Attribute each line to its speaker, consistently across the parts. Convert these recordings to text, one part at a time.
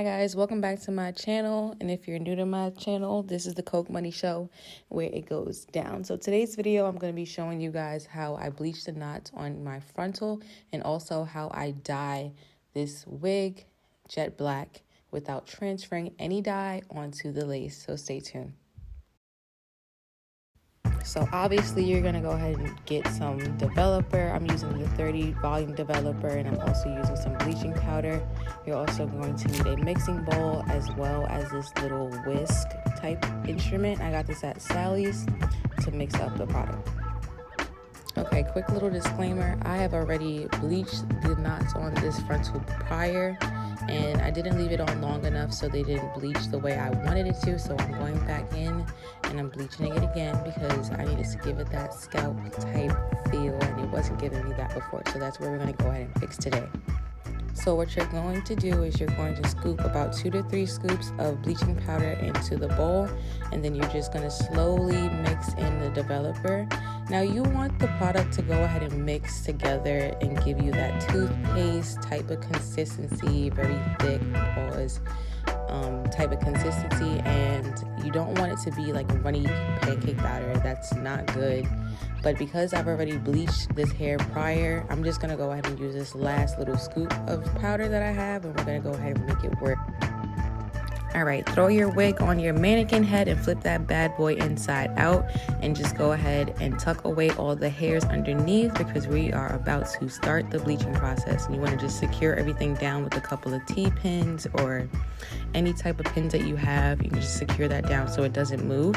Speaker 1: Hi guys, welcome back to my channel, and if you're new to my channel, this is the Coke Money Show where it goes down. So today's video, I'm going to be showing you guys how I bleach the knots on my frontal and also how I dye this wig jet black without transferring any dye onto the lace, so stay tuned. So obviously you're going to go ahead and get some developer. I'm using the 30 volume developer, and I'm also using some bleaching powder. You're also going to need a mixing bowl as well as this little whisk type instrument. I got this at Sally's to mix up the product. Okay, quick little disclaimer. I have already bleached the knots on this frontal prior, and I didn't leave it on long enough so they didn't bleach the way I wanted it to. So I'm going back in and I'm bleaching it again because I needed to give it that scalp type feel, and it wasn't giving me that before. So that's where we're going to go ahead and fix today. So what you're going to do is you're going to scoop about 2 to 3 scoops of bleaching powder into the bowl, and then you're just going to slowly mix in the developer. Now you want the product to go ahead and mix together and give you that toothpaste type of consistency, very thick pause type of consistency, and you don't want it to be like runny pancake batter. That's not good. But because I've already bleached this hair prior, I'm just going to go ahead and use this last little scoop of powder that I have, and we're going to go ahead and make it work. Alright, throw your wig on your mannequin head and flip that bad boy inside out, and just go ahead and tuck away all the hairs underneath because we are about to start the bleaching process. And you want to just secure everything down with a couple of T-pins or any type of pins that you have. You can just secure that down so it doesn't move.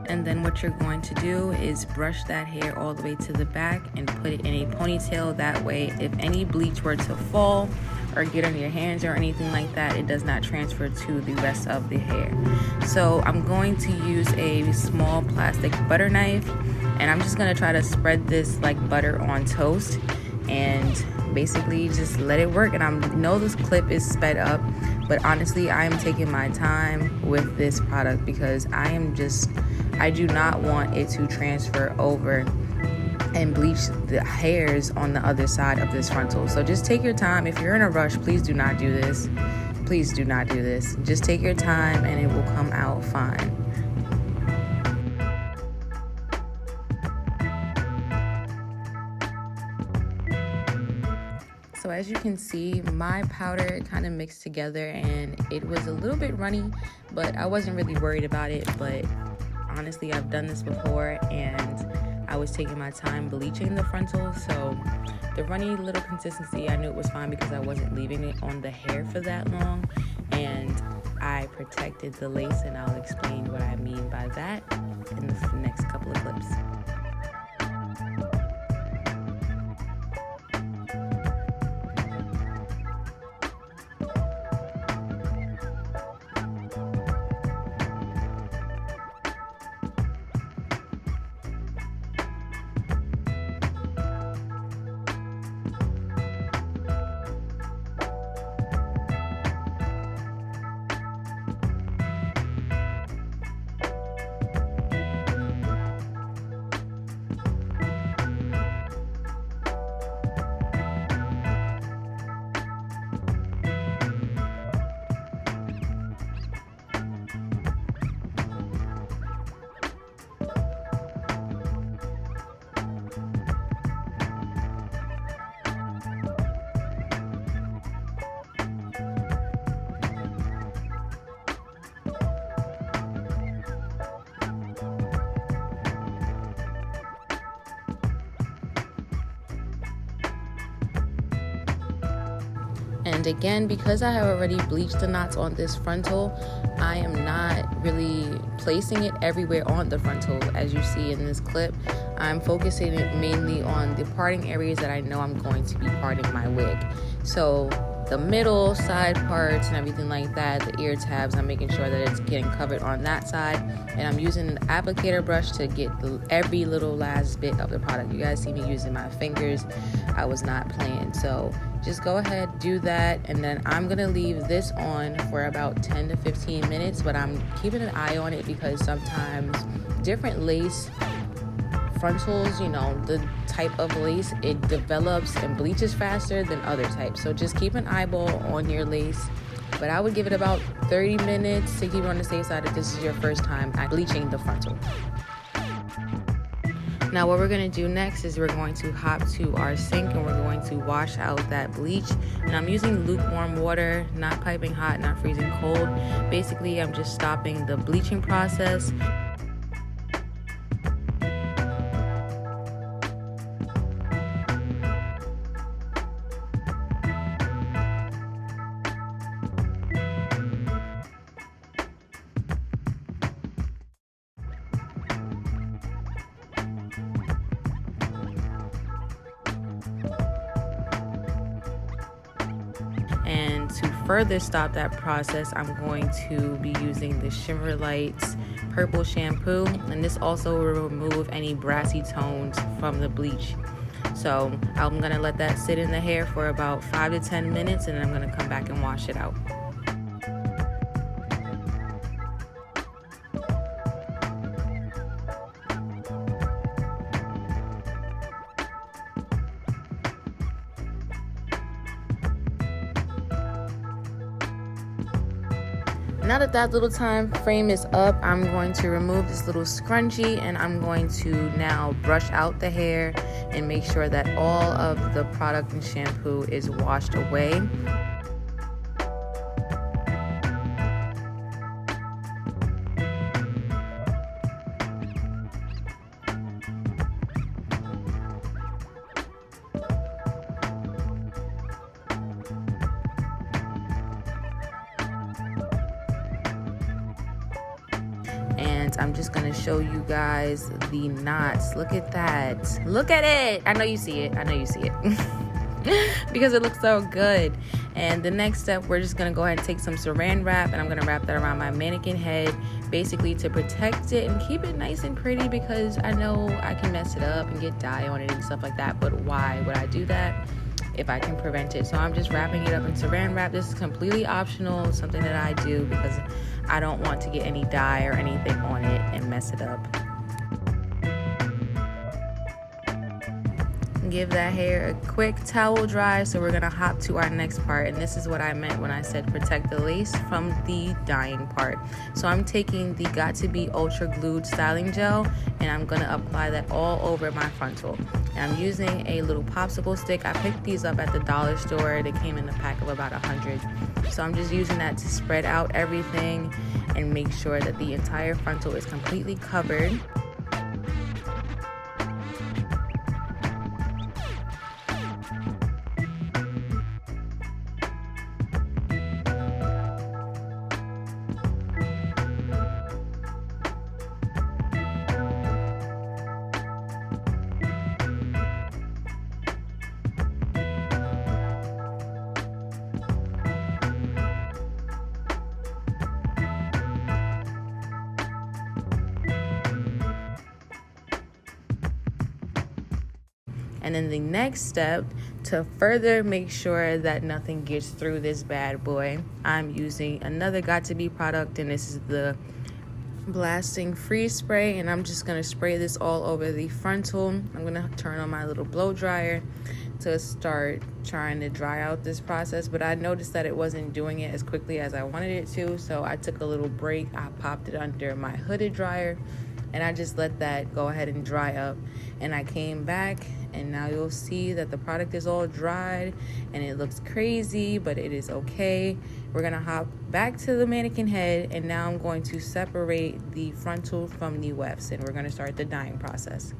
Speaker 1: And then what you're going to do is brush that hair all the way to the back and put it in a ponytail. That way, if any bleach were to fall or get on your hands or anything like that, it does not transfer to the rest of the hair. So I'm going to use a small plastic butter knife, and I'm just going to try to spread this like butter on toast and basically just let it work. And I know this clip is sped up, but honestly, I am taking my time with this product because I do not want it to transfer over and bleach the hairs on the other side of this frontal. So just take your time. If you're in a rush, please do not do this. Please do not do this. Just take your time and it will come out fine. So as you can see, my powder kind of mixed together and it was a little bit runny, but I wasn't really worried about it. But honestly, I've done this before and I was taking my time bleaching the frontal, so the runny little consistency, I knew it was fine because I wasn't leaving it on the hair for that long, and I protected the lace, and I'll explain what I mean by that in the next couple of clips. And again, because I have already bleached the knots on this frontal, I am not really placing it everywhere on the frontal. As you see in this clip, I'm focusing it mainly on the parting areas that I know I'm going to be parting my wig. So the middle side parts and everything like that, the ear tabs. I'm making sure that it's getting covered on that side, and I'm using an applicator brush to get every little last bit of the product. You guys see me using my fingers. I was not playing, so just go ahead, do that, and then I'm gonna leave this on for about 10 to 15 minutes, but I'm keeping an eye on it because sometimes different lace frontals, you know, the type of lace, it develops and bleaches faster than other types. So just keep an eyeball on your lace. But I would give it about 30 minutes to keep it on the safe side if this is your first time at bleaching the frontal. Now what we're going to do next is we're going to hop to our sink and we're going to wash out that bleach. And I'm using lukewarm water, not piping hot, not freezing cold. Basically, I'm just stopping the bleaching process. And to further stop that process, I'm going to be using the Shimmer Lights purple shampoo, and this also will remove any brassy tones from the bleach. So I'm gonna let that sit in the hair for about 5 to 10 minutes, and then I'm gonna come back and wash it out. Now that that little time frame is up, I'm going to remove this little scrunchie and I'm going to now brush out the hair and make sure that all of the product and shampoo is washed away. And I'm just gonna show you guys the knots. Look at that. Look at it. I know you see it. I know you see it. Because it looks so good. And the next step, we're just gonna go ahead and take some saran wrap and I'm gonna wrap that around my mannequin head, basically to protect it and keep it nice and pretty, because I know I can mess it up and get dye on it and stuff like that, but why would I do that if I can prevent it? So I'm just wrapping it up in saran wrap. This is completely optional, something that I do because I don't want to get any dye or anything on it and mess it up. Give that hair a quick towel dry, so we're gonna hop to our next part, and this is what I meant when I said protect the lace from the dyeing part. So I'm taking the Got To Be Ultra Glued styling gel and I'm gonna apply that all over my frontal. And I'm using a little popsicle stick. I picked these up at the dollar store. They came in a pack of about 100. So I'm just using that to spread out everything and make sure that the entire frontal is completely covered. And then the next step, to further make sure that nothing gets through this bad boy, I'm using another Got To Be product, and this is the Blasting Freeze Spray, and I'm just gonna spray this all over the frontal. I'm gonna turn on my little blow dryer to start trying to dry out this process, but I noticed that it wasn't doing it as quickly as I wanted it to, so I took a little break. I popped it under my hooded dryer and I just let that go ahead and dry up, and I came back and now you'll see that the product is all dried and it looks crazy, but it is okay. We're gonna hop back to the mannequin head, and now I'm going to separate the frontal from the wefts, and we're gonna start the dyeing process.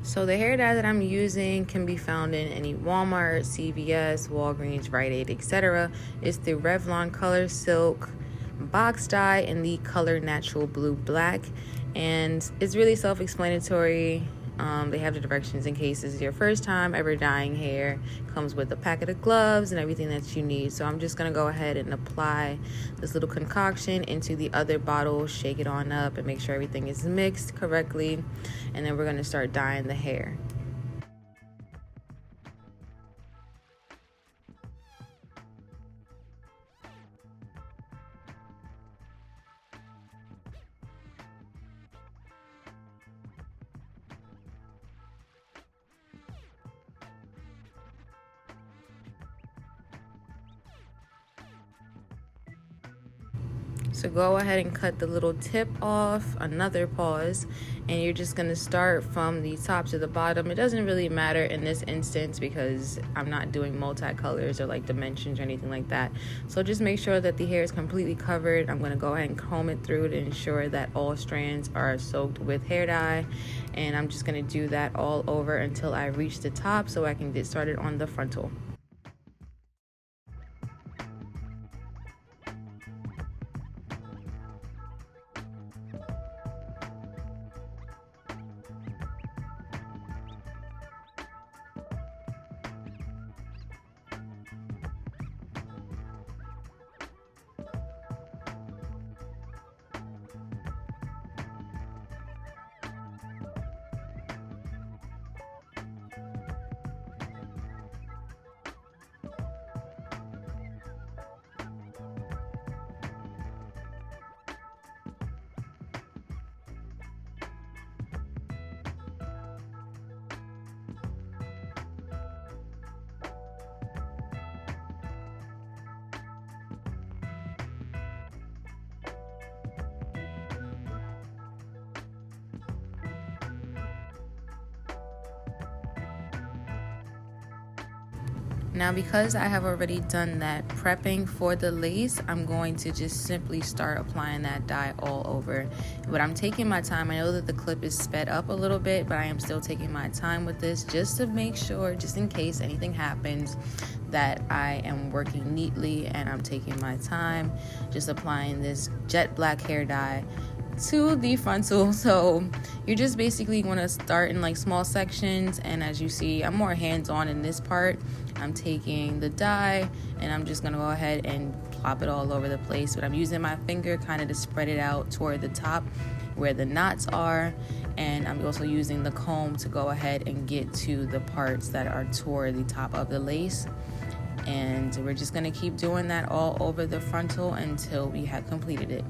Speaker 1: So the hair dye that I'm using can be found in any Walmart, CVS, Walgreens, Rite Aid, etc. It's the Revlon Color Silk box dye in the color Natural Blue Black, and it's really self-explanatory. They have the directions in case this is your first time ever dyeing hair. Comes with a packet of gloves and everything that you need. So I'm just gonna go ahead and apply this little concoction into the other bottle, shake it on up and make sure everything is mixed correctly, and then we're gonna start dyeing the hair. So go ahead and cut the little tip off, another pause, and you're just gonna start from the top to the bottom. It doesn't really matter in this instance because I'm not doing multicolors or like dimensions or anything like that. So just make sure that the hair is completely covered. I'm gonna go ahead and comb it through to ensure that all strands are soaked with hair dye. And I'm just gonna do that all over until I reach the top so I can get started on the frontal. Now, because I have already done that prepping for the lace, I'm going to just simply start applying that dye all over. But I'm taking my time. I know that the clip is sped up a little bit, but I am still taking my time with this just to make sure, just in case anything happens, that I am working neatly and I'm taking my time just applying this jet black hair dye to the frontal. So you're just basically want to start in like small sections, and as you see, I'm more hands-on in this part. I'm taking the dye and I'm just gonna go ahead and plop it all over the place, but I'm using my finger kind of to spread it out toward the top where the knots are, and I'm also using the comb to go ahead and get to the parts that are toward the top of the lace. And we're just gonna keep doing that all over the frontal until we have completed it.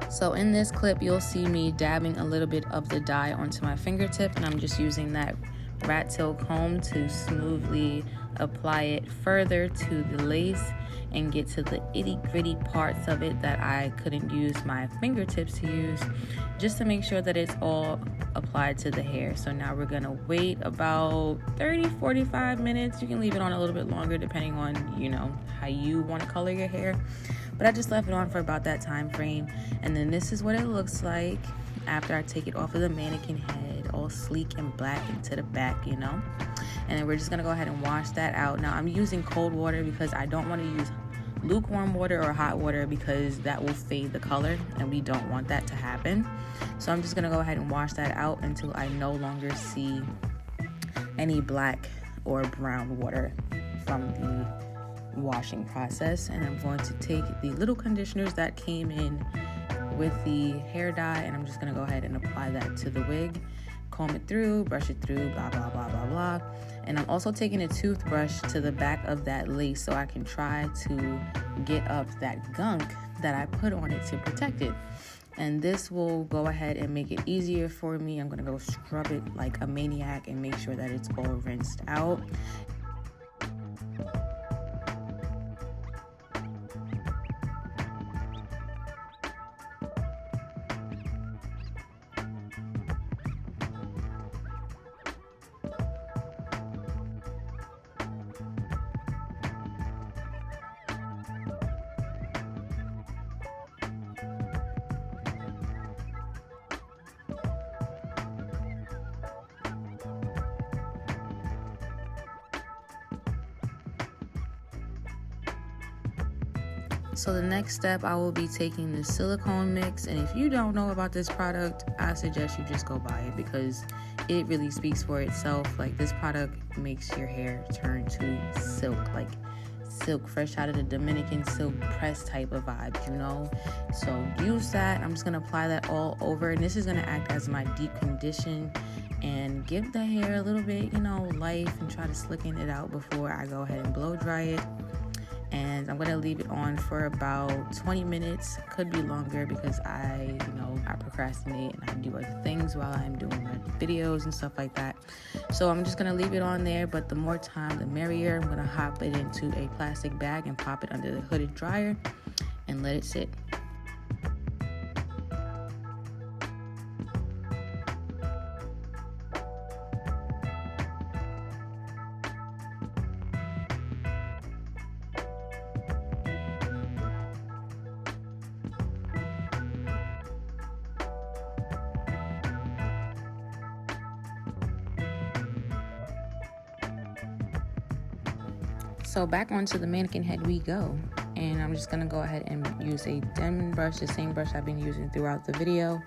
Speaker 1: So in this clip, you'll see me dabbing a little bit of the dye onto my fingertip, and I'm just using that rat tail comb to smoothly apply it further to the lace and get to the itty gritty parts of it that I couldn't use my fingertips to use, just to make sure that it's all applied to the hair. So now we're gonna wait about 30-45 minutes. You can leave it on a little bit longer depending on, how you want to color your hair, but I just left it on for about that time frame. And then this is what it looks like after I take it off of the mannequin head, all sleek and black into the back, and then we're just gonna go ahead and wash that out. Now I'm using cold water because I don't want to use lukewarm water or hot water, because that will fade the color and we don't want that to happen. So I'm just gonna go ahead and wash that out until I no longer see any black or brown water from the washing process. And I'm going to take the little conditioners that came in with the hair dye, and I'm just gonna go ahead and apply that to the wig, comb it through, brush it through, blah blah blah blah blah. And I'm also taking a toothbrush to the back of that lace so I can try to get up that gunk that I put on it to protect it. And this will go ahead and make it easier for me. I'm gonna go scrub it like a maniac and make sure that it's all rinsed out. So the next step, I will be taking the silicone mix, and if you don't know about this product, I suggest you just go buy it because it really speaks for itself. Like, this product makes your hair turn to silk, like silk fresh out of the Dominican silk press type of vibes, So use that. I'm just gonna apply that all over, and this is gonna act as my deep condition and give the hair a little bit, life, and try to slicken it out before I go ahead and blow dry it. And I'm gonna leave it on for about 20 minutes, could be longer because I procrastinate and I do other things while I'm doing my videos and stuff like that. So I'm just gonna leave it on there, but the more time, the merrier. I'm gonna hop it into a plastic bag and pop it under the hooded dryer and let it sit. So back onto the mannequin head we go, and I'm just gonna go ahead and use a Denman brush, the same brush I've been using throughout the video,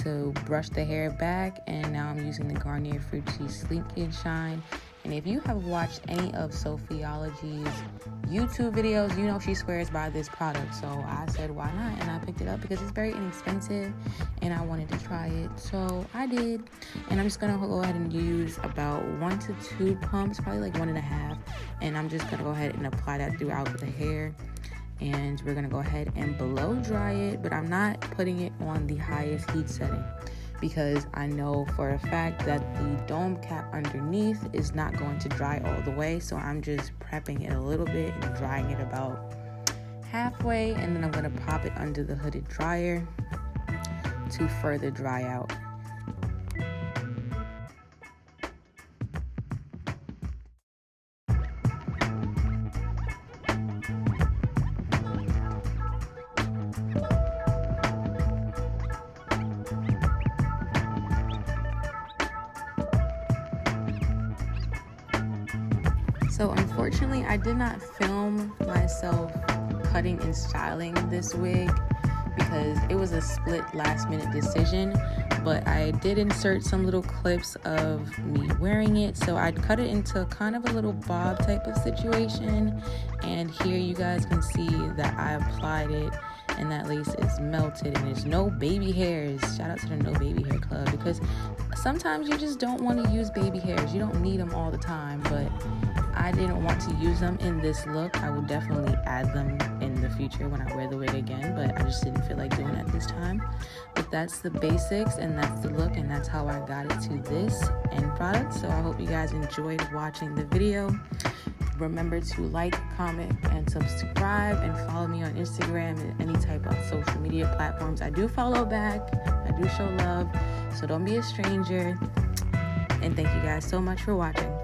Speaker 1: to brush the hair back. And now I'm using the Garnier Fructis Sleek and Shine. And if you have watched any of Sophiology's YouTube videos, she swears by this product. So I said, why not? And I picked it up because it's very inexpensive and I wanted to try it. So I did. And I'm just going to go ahead and use about 1 to 2 pumps, probably like 1.5. And I'm just going to go ahead and apply that throughout the hair. And we're going to go ahead and blow dry it. But I'm not putting it on the highest heat setting, because I know for a fact that the dome cap underneath is not going to dry all the way. So I'm just prepping it a little bit and drying it about halfway, and then I'm going to pop it under the hooded dryer to further dry out. So unfortunately, I did not film myself cutting and styling this wig because it was a split last minute decision, but I did insert some little clips of me wearing it. So I'd cut it into kind of a little bob type of situation, and here you guys can see that I applied it and that lace is melted and there's no baby hairs. Shout out to the No Baby Hair Club, because sometimes you just don't want to use baby hairs. You don't need them all the time, but I didn't want to use them in this look. I will definitely add them in the future when I wear the wig again, but I just didn't feel like doing it at this time. But that's the basics, and that's the look, and that's how I got it to this end product. So I hope you guys enjoyed watching the video. Remember to like, comment, and subscribe, and follow me on Instagram and any type of social media platforms. I do follow back. I do show love, so don't be a stranger. And thank you guys so much for watching.